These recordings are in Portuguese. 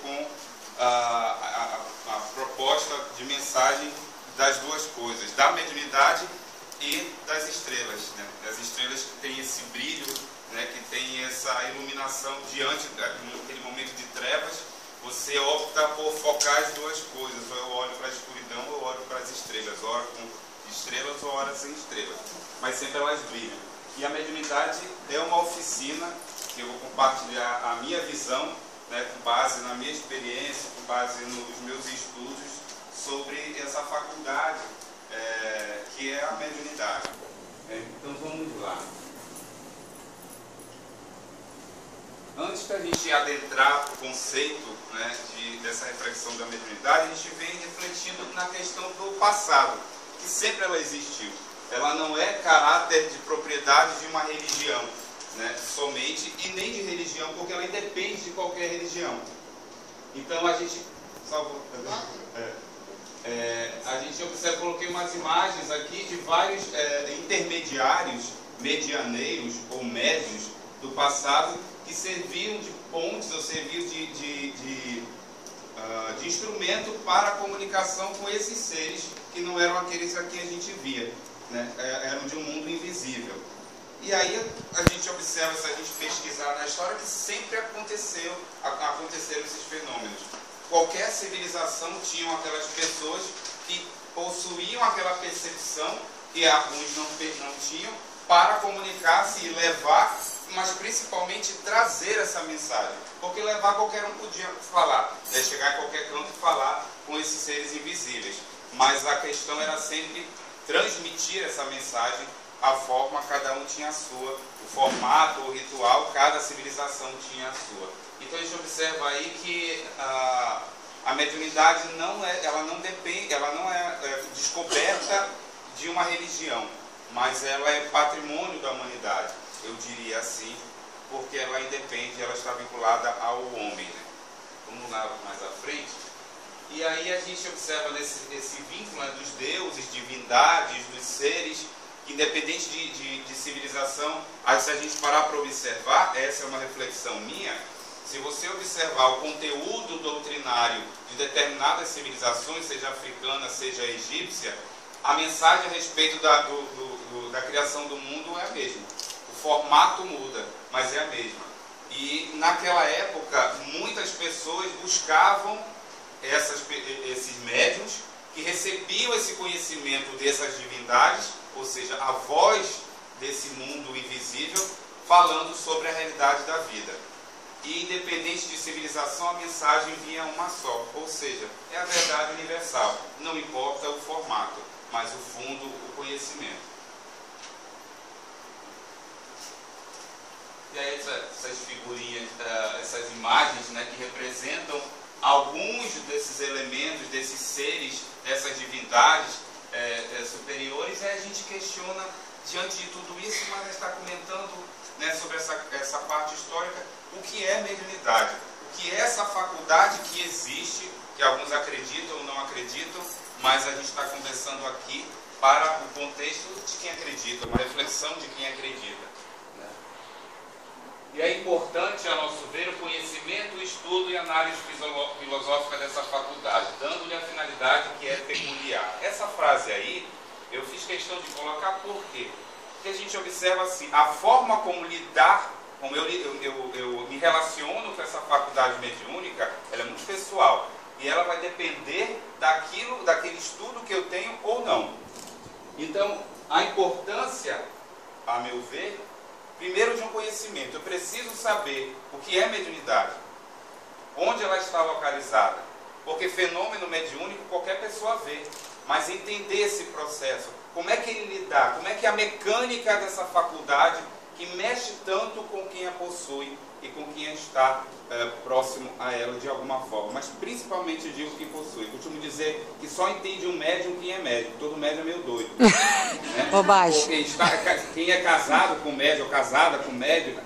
com a proposta de mensagem das duas coisas, da mediunidade e das estrelas, né? As estrelas que têm esse brilho, né? Que tem essa iluminação diante daquele momento de trevas. Você opta por focar as duas coisas, ou eu olho para a escuridão ou eu olho para as estrelas, ora com estrelas ou ora sem estrelas, mas sempre elas brilham. E a mediunidade é uma oficina que eu vou compartilhar a minha visão, né, com base na minha experiência, com base nos meus estudos sobre essa faculdade que é a mediunidade. Então vamos lá. Antes da gente adentrar o conceito, né, dessa reflexão da mediunidade, a gente vem refletindo na questão do passado, que sempre ela existiu. Ela não é caráter de propriedade de uma religião, né, somente, e nem de religião, porque ela independe de qualquer religião. Então a gente... a gente observa, coloquei umas imagens aqui de vários intermediários, medianeiros ou médios do passado, que serviam de pontes ou serviam de instrumento para a comunicação com esses seres que não eram aqueles a quem a gente via, né? Eram de um mundo invisível. E aí a gente observa, se a gente pesquisar na história, que sempre aconteceram esses fenômenos. Qualquer civilização tinha aquelas pessoas que possuíam aquela percepção que alguns não tinham, para comunicar-se e levar, mas principalmente trazer essa mensagem. Porque levar qualquer um podia falar, né? Chegar em qualquer canto e falar com esses seres invisíveis. Mas a questão era sempre transmitir essa mensagem, a forma, cada um tinha a sua, o formato, o ritual, cada civilização tinha a sua. Então a gente observa aí que a mediunidade ela não é descoberta de uma religião, mas ela é patrimônio da humanidade, eu diria assim, porque ela independe, ela está vinculada ao homem, né? Vamos lá mais à frente. E aí a gente observa esse vínculo, né, dos deuses, divindades, dos seres, que independente de civilização, aí se a gente parar para observar, essa é uma reflexão minha, se você observar o conteúdo doutrinário de determinadas civilizações, seja africana, seja egípcia, a mensagem a respeito da criação do mundo é a mesma. O formato muda, mas é a mesma. E naquela época, muitas pessoas buscavam esses médiuns que recebiam esse conhecimento dessas divindades, ou seja, a voz desse mundo invisível, falando sobre a realidade da vida. E independente de civilização, a mensagem vinha uma só, ou seja, é a verdade universal. Não importa o formato, mas o fundo, o conhecimento. E aí essas figurinhas, essas imagens, né, que representam alguns desses elementos, desses seres, dessas divindades superiores, aí a gente questiona, diante de tudo isso, mas a gente está comentando, né, sobre essa parte histórica, o que é mediunidade, o que é essa faculdade que existe, que alguns acreditam ou não acreditam, mas a gente está conversando aqui para o contexto de quem acredita, uma reflexão de quem acredita. E é importante, a nosso ver, o conhecimento, o estudo e análise filosófica dessa faculdade, dando-lhe a finalidade que é peculiar. Essa frase aí, eu fiz questão de colocar por quê? Porque a gente observa assim, a forma como lidar, como eu me relaciono com essa faculdade mediúnica, ela é muito pessoal. E ela vai depender daquele estudo que eu tenho ou não. Então, a importância, a meu ver, primeiro de um conhecimento. Eu preciso saber o que é mediunidade, onde ela está localizada, porque fenômeno mediúnico qualquer pessoa vê, mas entender esse processo, como é que ele lidar, como é que a mecânica dessa faculdade que mexe tanto com quem a possui e com quem está próximo a ela de alguma forma, mas principalmente eu digo quem possui. Eu costumo dizer que só entende um médium quem é médium, todo médium é meio doido. Né? Bobagem. Porque quem é casado com médium ou casada com médium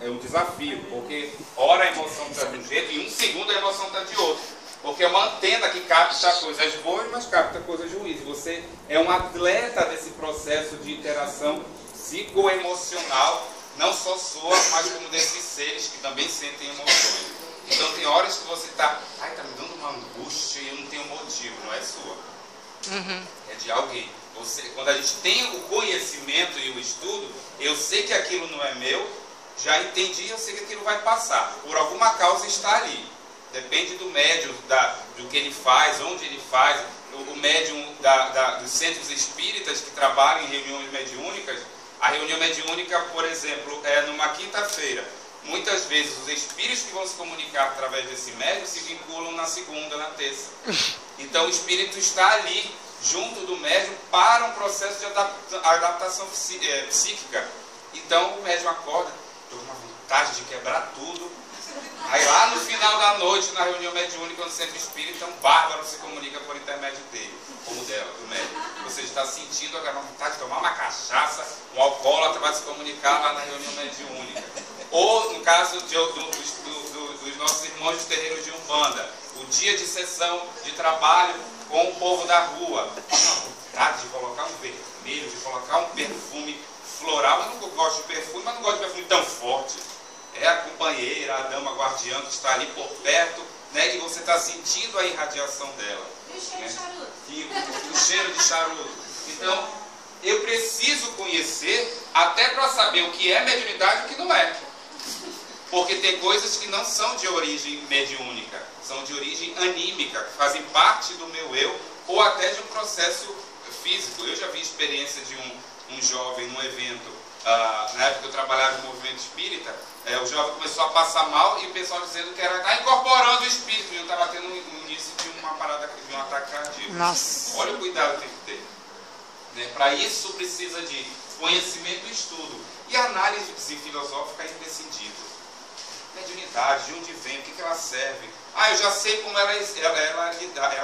é um desafio, porque ora a emoção está de um jeito e em um segundo a emoção está de outro. Porque é uma antena que capta coisas boas, mas capta coisas ruins. Você é um atleta desse processo de interação psicoemocional, não só sua, mas como desses seres que também sentem emoções. Então tem horas que você está, ai, está me dando uma angústia e eu não tenho motivo. Não é sua. É de alguém. Quando a gente tem o conhecimento e o estudo, eu sei que aquilo não é meu, já entendi, eu sei que aquilo vai passar. Por alguma causa está ali. Depende do médium, do que ele faz, onde ele faz. O médium dos centros espíritas que trabalham em reuniões mediúnicas. A reunião mediúnica, por exemplo, é numa quinta-feira. Muitas vezes os espíritos que vão se comunicar através desse médium se vinculam na segunda, na terça. Então o espírito está ali, junto do médium, para um processo de adaptação psíquica. Então o médium acorda, estou com uma vontade de quebrar tudo. Aí lá no final da noite, na reunião mediúnica no centro espírita, um bárbaro se comunica por intermédio dele, como dela, do médium. Você está sentindo a vontade de tomar uma cachaça, um alcoólatra vai se comunicar lá na reunião mediúnica. Ou no caso dos nossos irmãos dos terreiros de Umbanda, o dia de sessão de trabalho com o povo da rua. Uma vontade de colocar um vermelho, de colocar um perfume floral. Eu não gosto de perfume, mas não gosto de perfume tão forte. É a companheira, a dama guardiã que está ali por perto, né, e você está sentindo a irradiação dela. E o cheiro de charuto. E o cheiro de charuto. Então, eu preciso conhecer até para saber o que é mediunidade e o que não é. Porque tem coisas que não são de origem mediúnica, são de origem anímica, que fazem parte do meu eu, ou até de um processo físico. Eu já vi experiência de um jovem num evento, na época que eu trabalhava no movimento espírita, o jovem começou a passar mal e o pessoal dizendo que era incorporando o espírito, e eu estava tendo um início de uma parada, de um ataque cardíaco. Nossa. Olha o cuidado que tem que ter. Né? Para isso precisa de conhecimento e estudo. E a análise filosófica é imprescindível. Mediunidade, de onde vem, o que ela serve. Eu já sei como ela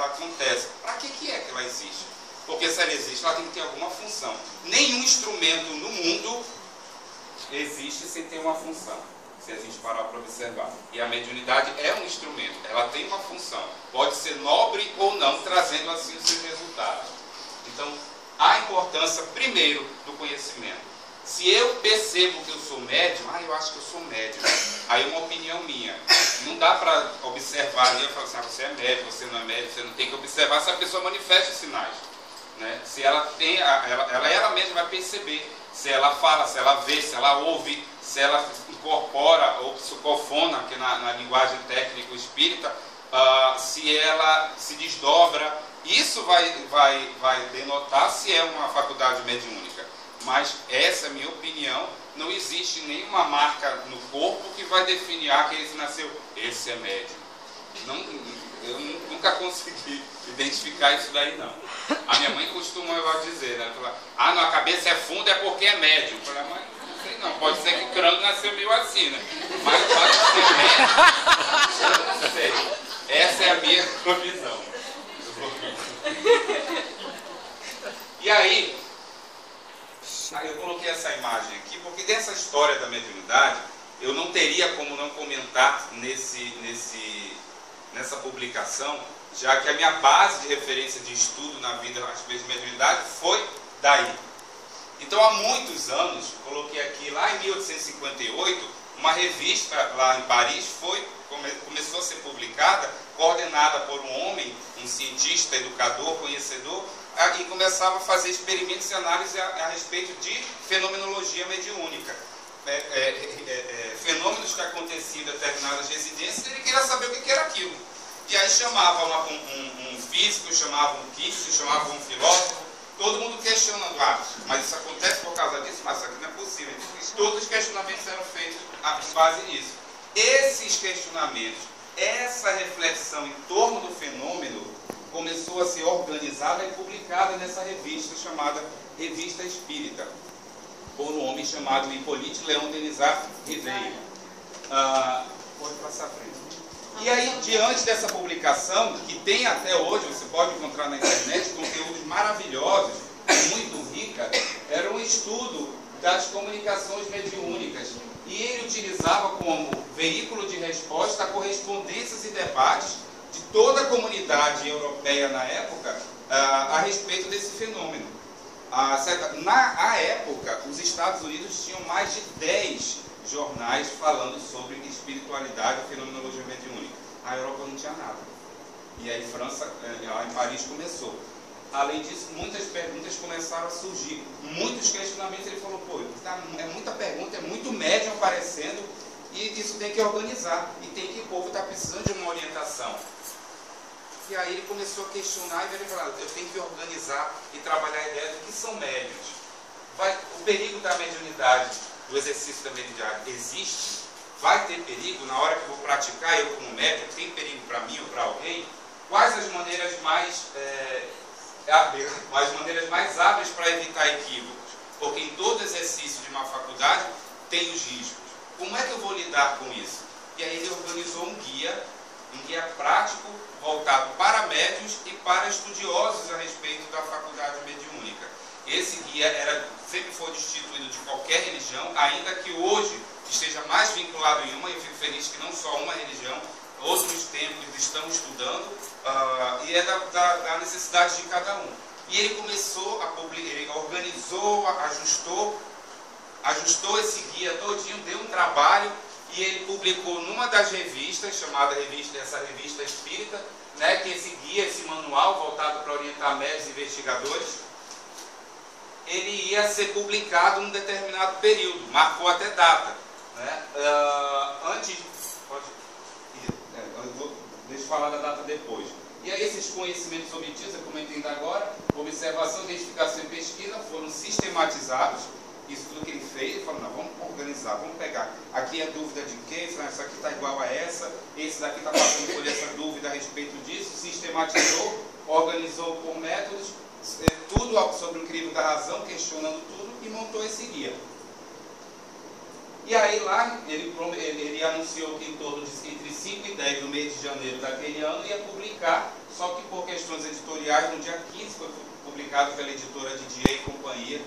acontece. Para que é que ela existe? Porque se ela existe, ela tem que ter alguma função. Nenhum instrumento no mundo existe sem ter uma função, se a gente parar para observar. E a mediunidade é um instrumento, ela tem uma função. Pode ser nobre ou não, trazendo assim os seus resultados. Então, a importância, primeiro, do conhecimento. Se eu percebo que eu sou médium, eu acho que eu sou médium. Aí é uma opinião minha. Não dá para observar ali e falar assim, você é médium, você não é médium, você não tem que observar se a pessoa manifesta os sinais. Né? Se ela tem, ela mesma vai perceber. Se ela fala, se ela vê, se ela ouve, se ela incorpora ou psicofona, que na linguagem técnica espírita, se ela se desdobra, isso vai denotar se é uma faculdade mediúnica. Mas essa é a minha opinião, não existe nenhuma marca no corpo que vai definir que esse nasceu, esse é médium. Eu nunca consegui identificar isso daí, não. A minha mãe costuma dizer, né? Ela fala, não, a cabeça é funda é porque é médium. Eu falei, mãe, não sei não, pode ser que o crânio nasceu meio assim, né? Mas pode ser médium, eu não sei. Essa é a minha visão. E aí eu coloquei essa imagem aqui, porque dessa história da mediunidade, eu não teria como não comentar nessa publicação, já que a minha base de referência de estudo na vida a respeito de mediunidade foi daí. Então, há muitos anos, coloquei aqui, lá em 1858, uma revista lá em Paris começou a ser publicada, coordenada por um homem, um cientista, educador, conhecedor, e começava a fazer experimentos e análise a respeito de fenomenologia mediúnica. Fenômenos que aconteciam em determinadas residências, ele queria saber o que era aquilo. E aí chamava um físico, chamava um químico, chamava um filósofo, todo mundo questionando, mas isso acontece por causa disso, mas isso aqui não é possível. Todos os questionamentos eram feitos com base nisso. Esses questionamentos, essa reflexão em torno do fenômeno, começou a ser organizada e publicada nessa revista chamada Revista Espírita, por um homem chamado Hippolyte Léon Denisard Ribeiro. Pode passar à frente. E aí, diante dessa publicação, que tem até hoje, você pode encontrar na internet, conteúdos maravilhosos, muito rica, era um estudo das comunicações mediúnicas. E ele utilizava como veículo de resposta correspondências e debates de toda a comunidade europeia na época a respeito desse fenômeno. Na época, os Estados Unidos tinham mais de 10 jornais falando sobre espiritualidade e fenomenologia mediúnica. A Europa não tinha nada. E aí França, lá em Paris, começou. Além disso, muitas perguntas começaram a surgir. Muitos questionamentos. Ele falou, pô, é muita pergunta, é muito médium aparecendo, e isso tem que organizar. E o povo está precisando de uma orientação. E aí ele começou a questionar e ele falou, eu tenho que organizar e trabalhar a ideia do que são médiuns. O perigo da mediunidade, do exercício da mediunidade, existe? Vai ter perigo na hora que eu vou praticar, eu como médium, tem perigo para mim ou para alguém? Quais as maneiras mais hábeis para evitar equívocos? Porque em todo exercício de uma faculdade tem os riscos. Como é que eu vou lidar com isso? E aí ele organizou um guia prático voltado para médiuns e para estudiosos a respeito da faculdade mediúnica. Esse guia sempre foi destituído de qualquer religião, ainda que hoje esteja mais vinculado em uma, e eu fico feliz que não só uma religião, outros templos estão estudando, e é da necessidade de cada um. E ele começou a publicar, ele organizou, ajustou esse guia todinho, deu um trabalho, e ele publicou numa das revistas, essa revista espírita, né, que esse guia, esse manual voltado para orientar médicos e investigadores, ele ia ser publicado num determinado período, marcou até data. Né? Deixa eu falar da data depois. E aí esses conhecimentos obtidos, como eu entendo agora, observação, identificação e pesquisa, foram sistematizados. Isso tudo que ele fez, ele falou, não, vamos organizar, vamos pegar. Aqui é dúvida de quem? Essa aqui está igual a essa, esse daqui está passando por essa dúvida a respeito disso, sistematizou, organizou por métodos, tudo sobre o crivo da razão, questionando tudo, e montou esse guia. E aí lá, ele anunciou que entre 5 e 10 do mês de janeiro daquele ano ia publicar, só que por questões editoriais, no dia 15 foi publicado pela editora Didier e Companhia,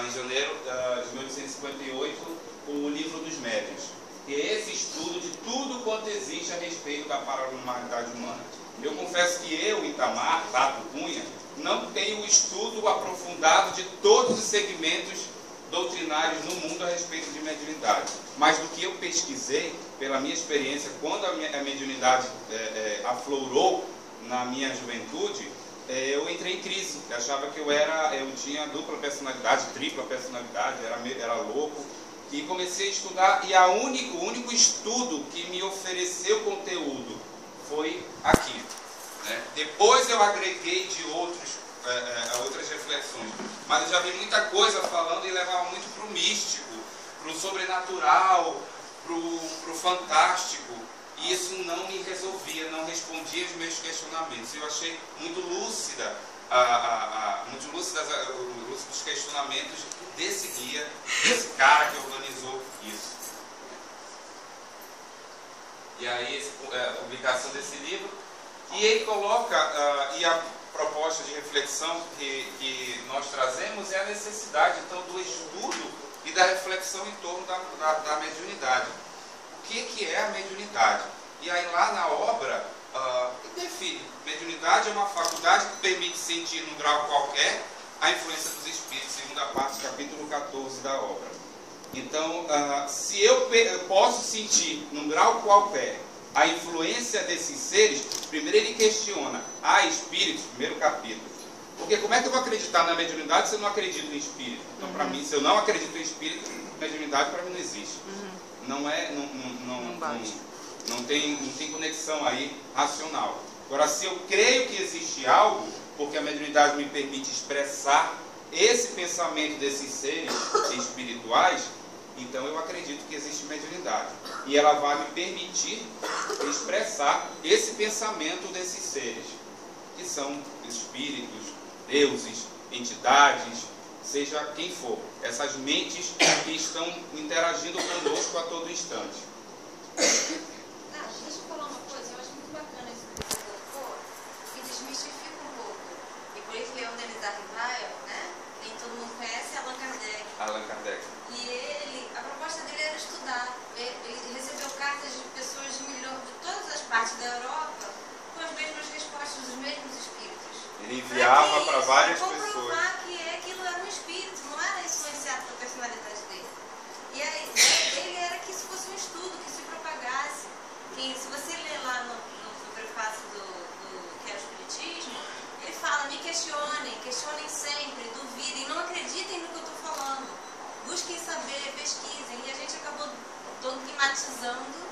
em janeiro de 1858, o Livro dos Médiuns, que é esse estudo de tudo quanto existe a respeito da paranormalidade humana. Eu confesso que eu, Itamar, Tato Cunha, não tenho o estudo aprofundado de todos os segmentos doutrinários no mundo a respeito de mediunidade, mas do que eu pesquisei, pela minha experiência, quando a mediunidade aflorou na minha juventude, eu entrei em crise. Eu achava que eu tinha dupla personalidade, tripla personalidade, era louco, e comecei a estudar, e o único estudo que me ofereceu conteúdo foi aqui, né? Depois eu agreguei de outras reflexões, mas eu já vi muita coisa falando e levava muito para o místico, para o sobrenatural, para o fantástico, e isso não me resolvia, não respondia aos meus questionamentos. Eu achei muito lúcidos os questionamentos desse guia, desse cara que organizou isso. E aí a publicação desse livro, e ele coloca, e a proposta de reflexão que nós trazemos é a necessidade então do estudo e da reflexão em torno da mediunidade. O que é a mediunidade? E aí lá na obra define, mediunidade é uma faculdade que permite sentir num grau qualquer a influência dos espíritos, segunda parte, capítulo 14 da obra. Então, se eu posso sentir num grau qualquer a influência desses seres, primeiro ele questiona, espíritos, primeiro capítulo. Porque como é que eu vou acreditar na mediunidade se eu não acredito em espírito? Então, para mim, se eu não acredito em espírito, mediunidade para mim não existe. Não tem conexão aí racional. Agora, se eu creio que existe algo, porque a mediunidade me permite expressar esse pensamento desses seres espirituais, então eu acredito que existe mediunidade. E ela vai me permitir expressar esse pensamento desses seres, que são espíritos, deuses, entidades, seja quem for. Essas mentes que estão interagindo conosco a todo instante. Deixa eu falar uma coisa, eu acho muito bacana isso que você colocou, que desmistifica um pouco. E por isso que é o Denis Arrivaia, né? Nem todo mundo conhece Allan Kardec. Allan Kardec. E a proposta dele era estudar. Ele recebeu cartas de pessoas de todas as partes da Europa com as mesmas respostas dos mesmos espíritos. Ele enviava para várias pessoas. Para comprovar que aquilo era um espírito, não era influenciado pela personalidade dele. E a ideia dele era você lê lá no prefácio do Que é o Espiritismo, ele fala, me questionem sempre, duvidem, não acreditem no que eu estou falando. Busquem saber, pesquisem. E a gente acabou dogmatizando,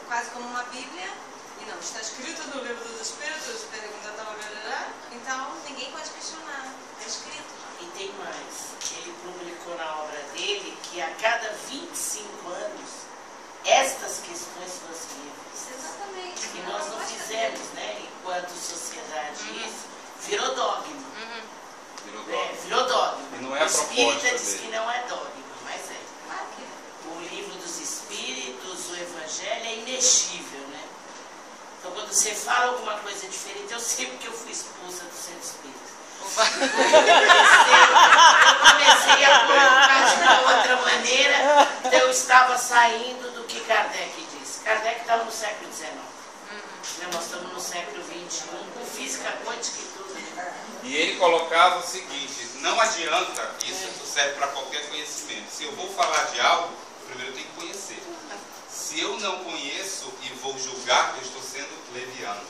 quase como uma Bíblia. E não, está escrito no livro dos Espíritos, então ninguém pode questionar. É escrito. E tem mais. Ele publicou na obra dele que a cada 25 anos estas questões fossem revistas. Exatamente. E nós não fizemos, né? Enquanto sociedade, isso virou dogma. Virou dogma. E não é a o espírita proposta diz dele. que não é dogma, mas é. Claro que é. O livro dos Espíritos, o Evangelho é inexível, né? Então, quando você fala alguma coisa diferente, eu sei porque eu fui expulsa do centro espírita. Eu comecei a colocar de uma outra maneira, então eu estava saindo do que Kardec disse. Kardec estava no século XIX. Nós estamos no século XXI, com física quântica e tudo. E ele colocava o seguinte, não adianta, isso serve para qualquer conhecimento. Se eu vou falar de algo, primeiro eu tenho que conhecer. Se eu não conheço e vou julgar, eu estou sendo leviano.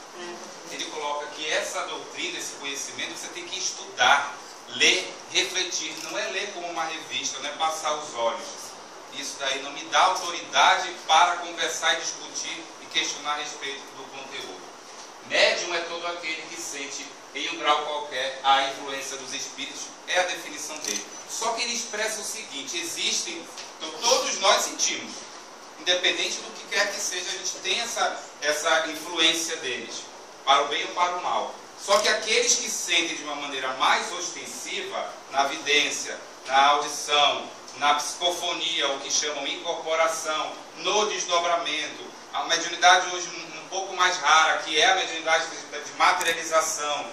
Ele coloca que essa doutrina, esse conhecimento, você tem que estudar, ler, refletir. Não é ler como uma revista, não é passar os olhos. Isso daí não me dá autoridade para conversar e discutir e questionar a respeito do conteúdo. Médium é todo aquele que sente, em um grau qualquer, a influência dos espíritos, é a definição dele. Só que ele expressa o seguinte, existem, então todos nós sentimos, independente do que quer que seja, a gente tem essa influência deles, para o bem ou para o mal. Só que aqueles que sentem de uma maneira mais ostensiva, na vidência, na audição, na psicofonia, o que chamam incorporação, no desdobramento, a mediunidade hoje um pouco mais rara, que é a mediunidade de materialização,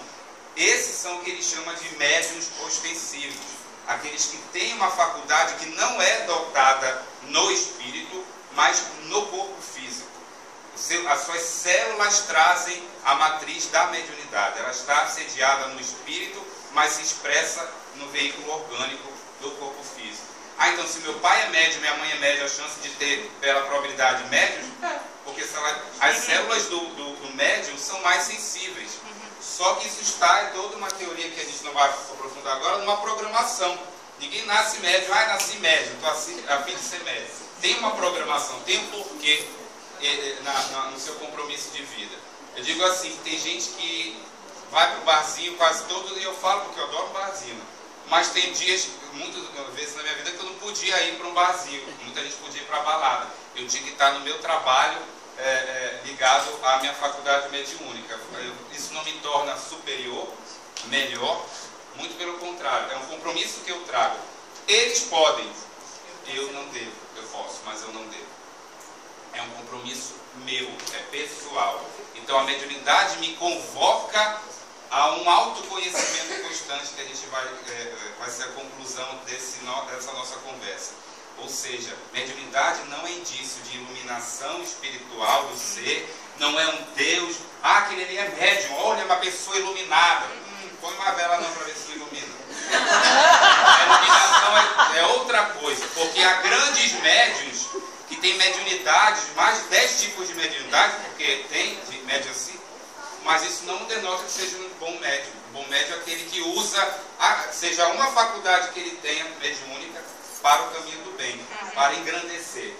esses são o que ele chama de médiuns ostensivos, aqueles que têm uma faculdade que não é dotada no espírito, mas no corpo físico. As suas células trazem a matriz da mediunidade. Ela está sediada no espírito, mas se expressa no veículo orgânico do corpo físico. Então se meu pai é médium, minha mãe é médium, a chance de ter, pela probabilidade, médium, porque as células do médium são mais sensíveis. Só que isso está, é toda uma teoria que a gente não vai aprofundar agora, numa programação. Ninguém nasce médium, nasci médium, estou a fim de ser médium. Tem uma programação, tem um porquê no seu compromisso de vida. Eu digo assim, tem gente que vai para o barzinho quase todo, e eu falo porque eu adoro barzinho, mas tem dias, muitas vezes na minha vida, que eu não podia ir para um barzinho, muita gente podia ir para a balada. Eu tinha que estar no meu trabalho ligado à minha faculdade mediúnica. Isso não me torna superior, melhor, muito pelo contrário, é um compromisso que eu trago. Eles podem, eu não devo, eu posso, mas eu não devo. É um compromisso meu, é pessoal. Então a mediunidade me convoca a um autoconhecimento constante, que a gente vai ser a conclusão dessa nossa conversa. Ou seja, mediunidade não é indício de iluminação espiritual do ser, não é um Deus, aquele ali é médium, olha, uma pessoa iluminada. Põe uma vela não para ver se ilumina. A iluminação é outra coisa, porque há grandes médiuns que têm mediunidades, mais de 10 tipos de mediunidade, porque tem de médium assim, mas isso não denota que seja um bom médium. Um bom médium é aquele que usa, seja uma faculdade que ele tenha mediúnica, para o caminho do bem, para engrandecer.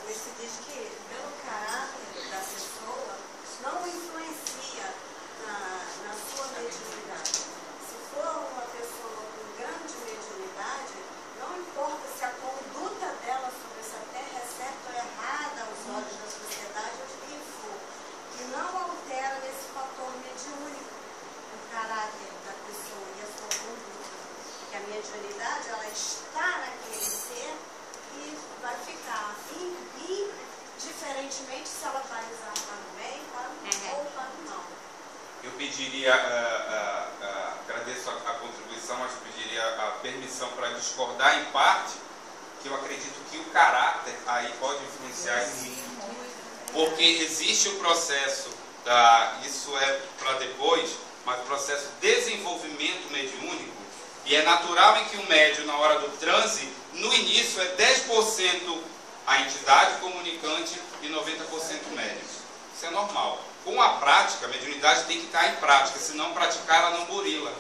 Mas se diz que, pelo caráter da pessoa, não influencia na sua mediunidade. Se for uma pessoa com grande mediunidade, não importa se a conduta dela sobre essa terra é certa ou errada aos olhos da sociedade ou de quem for, que não altera nesse fator mediúnico o caráter da pessoa e a sua conduta. Porque a mediunidade, ela está naquele ser e vai ficar indiferentemente se ela vai usar para o bem, para o ou para o mal. Eu pediria, agradeço a contribuição, mas pediria a permissão para discordar em parte, que eu acredito que o caráter aí pode influenciar em mim. Porque existe o processo, isso é para depois, mas o processo de desenvolvimento mediúnico, e é natural em que o médium, na hora do transe, no início é 10% a entidade comunicante e 90% médium. Isso é normal. Com a prática, a mediunidade tem que estar em prática, senão praticar ela não burila.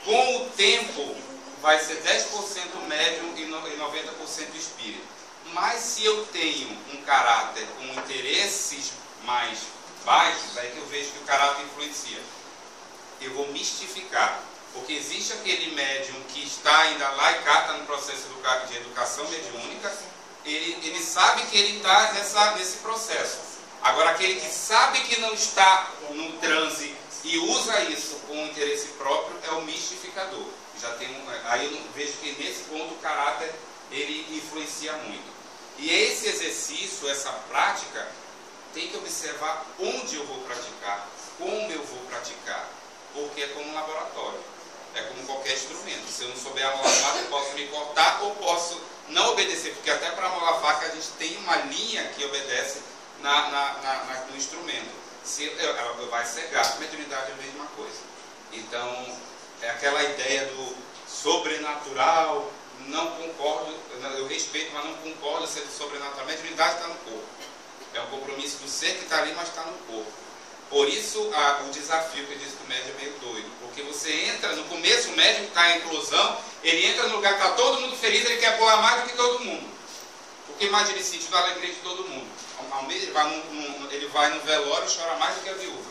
Com o tempo, vai ser 10% médium e 90% espírito. Mas se eu tenho um caráter com interesses mais baixos, aí que eu vejo que o caráter influencia. Eu vou mistificar. Porque existe aquele médium que está ainda lá e cá, está no processo de educação mediúnica, ele sabe que ele está nesse processo. Agora, aquele que sabe que não está no transe e usa isso com interesse próprio é o mistificador. Aí eu vejo que nesse ponto o caráter ele influencia muito. E esse exercício, essa prática, tem que observar onde eu vou praticar, como eu vou praticar, porque é como um laboratório. É como qualquer instrumento. Se eu não souber amolar a faca, eu posso me cortar ou posso não obedecer. Porque até para amolar a faca a gente tem uma linha que obedece no instrumento. Ela vai cegar. A mediunidade é a mesma coisa. Então, é aquela ideia do sobrenatural. Não concordo, eu respeito, mas não concordo ser do sobrenatural. A mediunidade está no corpo. É um compromisso do ser que está ali, mas está no corpo. Por isso, o desafio que eu disse que o médium é meio doido. Porque você entra, no começo o médium que está em inclusão, ele entra no lugar que está todo mundo feliz, ele quer pular mais do que todo mundo. Porque imagina ele sente a alegria de todo mundo. Ele vai no velório e chora mais do que a viúva.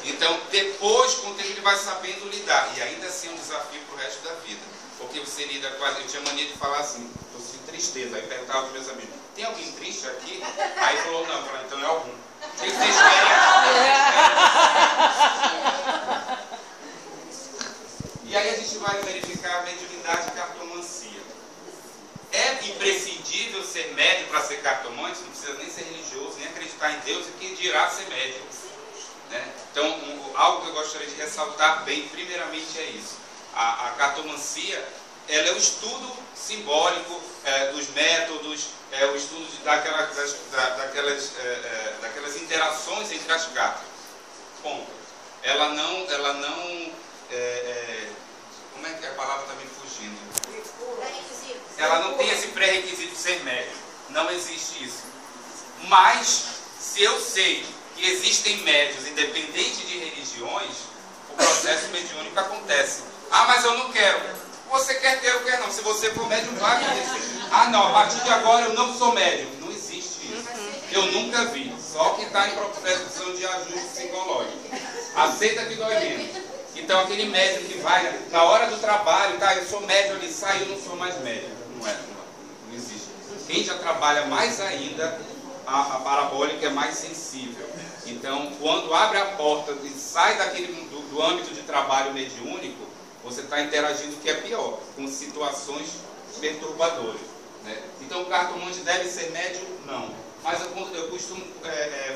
Então, depois, com o tempo, ele vai sabendo lidar. E ainda assim é um desafio para o resto da vida. Porque você lida quase... Eu tinha mania de falar assim, eu sinto tristeza. Aí perguntava para os meus amigos, tem alguém triste aqui? Aí falou, não. Eu falei, então é algum. Tem que ser E aí a gente vai verificar a mediunidade e cartomancia. É imprescindível ser médium para ser cartomante? Não precisa nem ser religioso, nem acreditar em Deus, e que dirá ser médium. Né? Então, algo que eu gostaria de ressaltar bem, primeiramente, é isso. A cartomancia, ela é o estudo simbólico dos métodos, o estudo daquelas interações entre as cartas. Ponto. Ela não como é que a palavra está me fugindo? Ela não tem esse pré-requisito de ser médium. Não existe isso. Mas, se eu sei que existem médios independente de religiões, o processo mediúnico acontece. Ah, mas eu não quero. Você quer ter ou quer não. Se você for médium, vai acontecer. Ah, não, a partir de agora eu não sou médium. Não existe isso. Eu nunca vi. Só que está em processo de ajuste psicológico. Aceita que dói menos. Então aquele médium que vai, na hora do trabalho, tá, eu sou médium ali, sai, eu não sou mais médium. Não existe. Quem já trabalha mais ainda, a parabólica é mais sensível. Então, quando abre a porta e sai do âmbito de trabalho mediúnico, você está interagindo, que é pior, com situações perturbadoras. Né? Então, o cartomante deve ser médium? Não. Mas eu costumo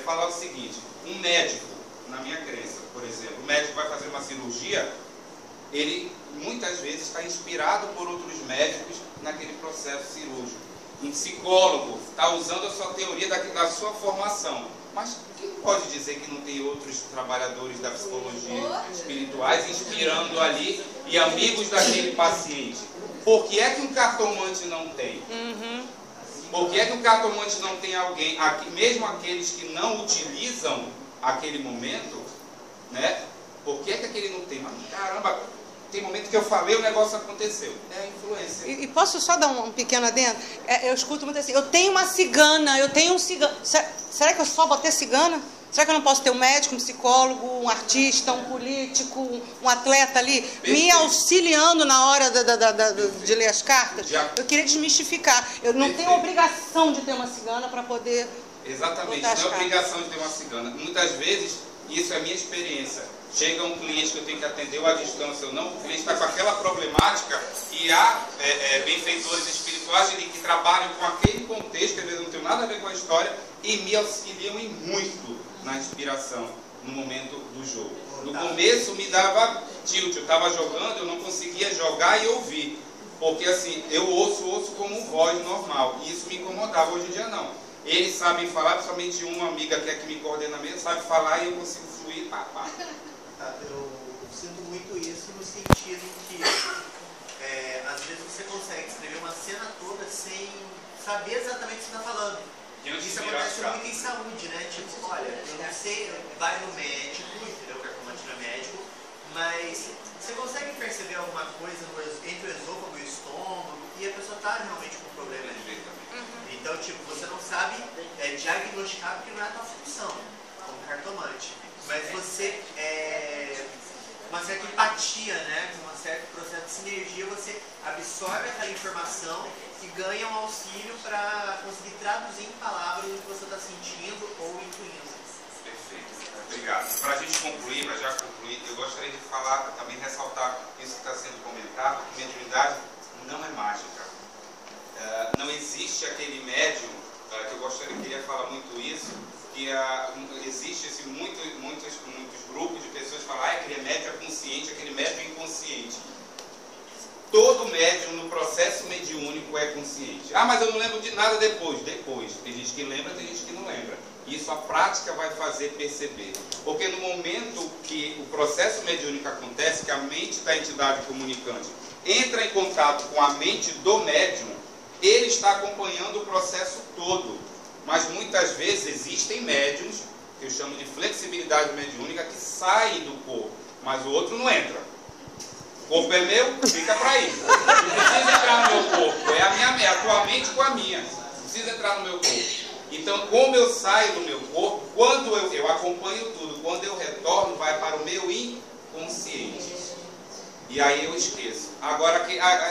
falar o seguinte, um médico, na minha crença, por exemplo, o médico vai fazer uma cirurgia, ele muitas vezes está inspirado por outros médicos naquele processo cirúrgico. Um psicólogo está usando a sua teoria da sua formação. Mas quem pode dizer que não tem outros trabalhadores da psicologia espirituais inspirando ali e amigos daquele paciente? Por que é que um cartomante não tem? Por que é que um cartomante não tem alguém, mesmo aqueles que não utilizam aquele momento, né? Por que é que aquele não tem? Mas caramba, tem momento que eu falei, o negócio aconteceu. É a influência. E posso só dar um pequeno adendo? Eu escuto muito assim, eu tenho uma cigana, eu tenho um cigano. Será que eu só vou ter cigana? Será que eu não posso ter um médico, um psicólogo, um artista, um político, um atleta ali, me auxiliando na hora de ler as cartas? Eu queria desmistificar. Eu não tenho obrigação de ter uma cigana para poder... Exatamente, não é obrigação de ter uma cigana. Muitas vezes, isso é a minha experiência. Chega um cliente que eu tenho que atender ou à distância ou não, o cliente está com aquela problemática e há benfeitores espirituais que trabalham com aquele contexto, que às vezes não tem nada a ver com a história, e me auxiliam em muito na inspiração no momento do jogo. No começo me dava tilt, eu estava jogando, eu não conseguia jogar e ouvir, porque assim, eu ouço como voz normal, e isso me incomodava. Hoje em dia não. Eles sabem falar, principalmente uma amiga que é que me coordena mesmo, sabe falar e eu consigo fluir. Eu sinto muito isso no sentido que às vezes você consegue escrever uma cena toda sem saber exatamente o que você está falando. Isso acontece muito em saúde, né? Tipo, olha, eu não sei, vai no médico, entendeu? O cartomante não é médico, mas você consegue perceber alguma coisa entre o esôfago e o estômago e a pessoa está realmente com problema ali. Então, tipo, você não sabe diagnosticar porque não é a tua função, como cartomante. Mas você, uma certa empatia, né? Com um certo processo de sinergia, você absorve aquela informação e ganha um auxílio para conseguir traduzir em palavras o que você está sentindo ou intuindo. Perfeito. Obrigado. Para a gente concluir, para já concluir, eu gostaria de falar, também ressaltar isso que está sendo comentado, que mediunidade não é mágica. Não existe aquele médium, que eu queria falar muito isso, que existe muitos grupos de pessoas que falam, aquele médium é consciente, aquele médium é inconsciente. Todo médium no processo mediúnico é consciente. Mas eu não lembro de nada depois. Tem gente que lembra, tem gente que não lembra. Isso a prática vai fazer perceber. Porque no momento que o processo mediúnico acontece, que a mente da entidade comunicante entra em contato com a mente do médium, ele está acompanhando o processo todo. Mas muitas vezes existem médiums, que eu chamo de flexibilidade mediúnica, que saem do corpo, mas o outro não entra. O corpo é meu, fica para aí. Não precisa entrar no meu corpo. É a tua mente com a minha. Não precisa entrar no meu corpo. Então, como eu saio do meu corpo, quando eu acompanho tudo, quando eu retorno, vai para o meu inconsciente. E aí eu esqueço. Agora,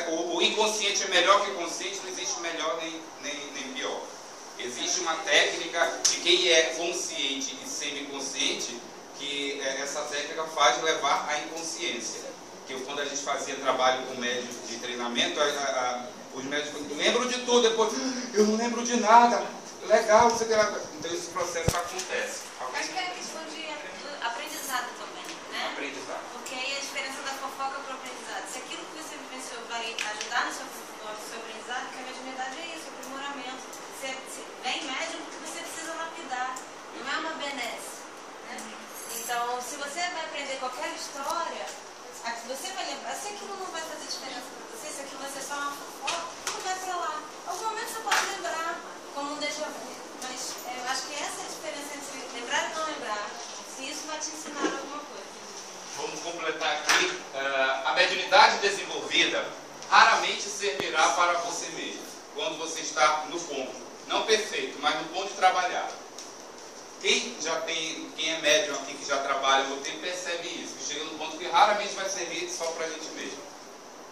o inconsciente é melhor que o consciente, não existe melhor nem pior. Existe uma técnica de quem é consciente e semi-consciente, que essa técnica faz levar à inconsciência. Que quando a gente fazia trabalho com médicos de treinamento, os médicos lembram de tudo, depois, eu não lembro de nada, legal, não sei o que lá. Então esse processo acontece. Acho que é questão de aprendizado também, né? Aprendizado. Porque aí a diferença da fofoca para o aprendizado. Se aquilo que você vivenciou vai ajudar no seu aprendizado, que a mediunidade é isso, aprimoramento. Você vem médium porque você precisa lapidar, não é uma benesse, né? Então, se você vai aprender qualquer história, você vai lembrar, se aquilo não vai fazer diferença para você, se aquilo vai ser só uma fofoca, não vai para lá. Algum momento você pode lembrar, como um déjà vu. Mas eu acho que essa é a diferença entre lembrar e não lembrar, se isso vai te ensinar alguma coisa. Vamos completar aqui. A mediunidade desenvolvida raramente servirá para você mesmo, quando você está no ponto. Não perfeito, mas no ponto de trabalhar. Quem é médium aqui, que já trabalha no tempo, percebe isso, que chega no ponto que raramente vai servir só para a gente mesmo.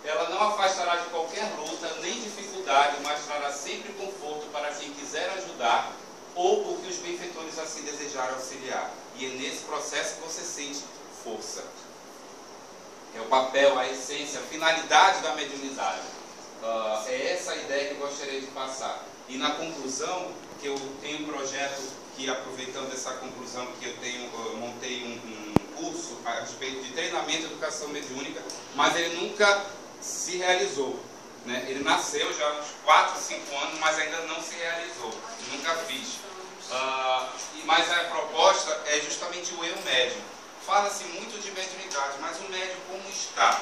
Ela não afastará de qualquer luta, nem dificuldade, mas trará sempre conforto para quem quiser ajudar, ou porque os benfeitores assim desejarem auxiliar. E é nesse processo que você sente força. É o papel, a essência, a finalidade da mediunidade. É essa a ideia que eu gostaria de passar. E na conclusão, que eu tenho um projeto que, aproveitando essa conclusão, que eu montei um curso a respeito de treinamento e educação mediúnica, mas ele nunca se realizou, né? Ele nasceu já há uns 4, 5 anos, mas ainda não se realizou, nunca fiz. Mas a proposta é justamente o eu médium. Fala-se muito de mediunidade, mas o médium como está?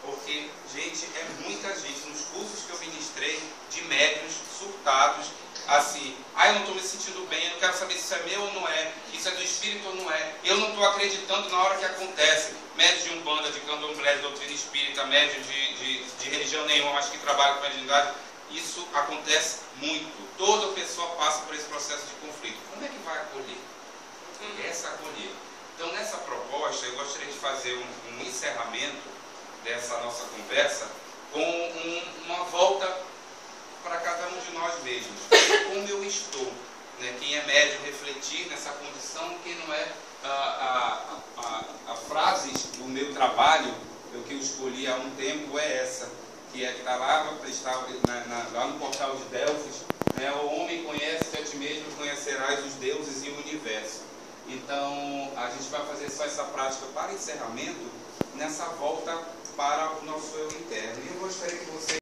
Porque, gente, é muita gente. Nos cursos que eu ministrei de médiuns surtados, assim, eu não estou me sentindo bem, eu não quero saber se isso é meu ou não é, isso é do espírito ou não é, eu não estou acreditando na hora que acontece. Médios de umbanda, de candomblé, de doutrina espírita, médios de religião nenhuma, mas que trabalham com mediunidade, isso acontece muito. Toda pessoa passa por esse processo de conflito. Como é que vai acolher? Essa acolher. Então, nessa proposta, eu gostaria de fazer um encerramento dessa nossa conversa com uma volta para cada um de nós mesmos. Como eu estou, né? Quem é médium, refletir nessa condição, quem não é. A frase do meu trabalho, que eu escolhi há um tempo, é essa, que está lá no portal de Delfos, né? O homem conhece-te a ti mesmo, conhecerás os deuses e o universo. Então, a gente vai fazer só essa prática para encerramento, nessa volta para o nosso eu interno. E eu gostaria que você